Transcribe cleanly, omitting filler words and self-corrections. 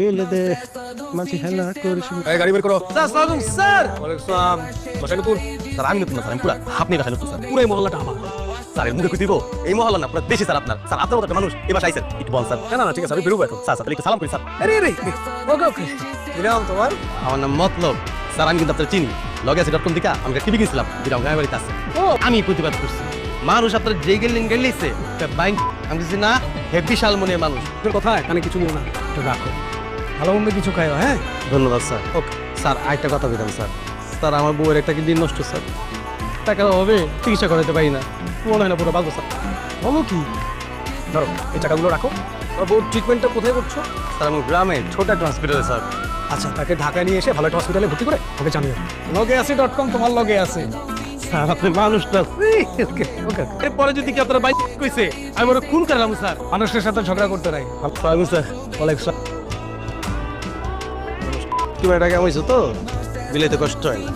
এলে দে মাছি খেলা করিস এই গাড়ি বের করো। স্যার সালাম স্যার। ওয়ালাইকুম আসসালাম। বাসায় নতুন? স্যার আমি নতুন না, স্যার আমি পুরা আপনি বাসায় নতুন স্যার। পুরাই মহল্লাটা আমার। স্যার এর মুখে কই দিব এই মহল্লা না পুরা দেশি স্যার আপনার। স্যার আপনার মতো একটা মানুষ এই বাসায় আইছেন একটু বল স্যার। না না ঠিক আছে, আমি বেরোবো এখন। স্যার স্যার একটু সালাম করি স্যার। আরে আরে ওকে ওকে দিলাম তোমার। আমার নাম মতলব স্যার, আমি কিন্তু আপনার চিনি লগে আছে ডটকম দিকা আমি টিভি কিনছিলাম যেটা গায়ে বাড়িতে আছে। ও আমি প্রতিবাদ করছি মানুষ আপনার যে গেলেন গেলিছে বাইক আমি কিছু না হে বিশাল মনের মানুষ। তোর কথা এখানে কিছু নিও না, একটু রাখো। ভালো মন্দ কিছু খাইও, হ্যাঁ? ধন্যবাদ স্যার। ওকে স্যার আরেকটা কথা বলতাম স্যার। স্যার আমার বউয়ের একটা কিডনি নষ্ট স্যার, টাকা হবে চিকিৎসা করাতে পারি না, মনে হয় না পুরো বাঁচবো স্যার। বলো কি? ধরো এই টাকাগুলো রাখো। ওর ট্রিটমেন্টটা কোথায় করছো? স্যার আমার গ্রামে ছোট একটা হসপিটালে স্যার। আচ্ছা, তাকে ঢাকায় নিয়ে এসে ভালো একটা হসপিটালে ভর্তি করে ওকে জানিও। লগে আছে .com তোমার লগে আছে। স্যার আপনি মানুষটা ওকে ওকে। এরপরে যদি কি আপনার বাইক কইছে আমি ওরা খুন করলাম স্যার। মানুষের সাথে ঝগড়া করতে নাই। আসসালামু স্যার। ওয়ালাইকুম আসসালাম। তুমি টাকা হয়েছো তো দিলে তো কষ্ট হয় না।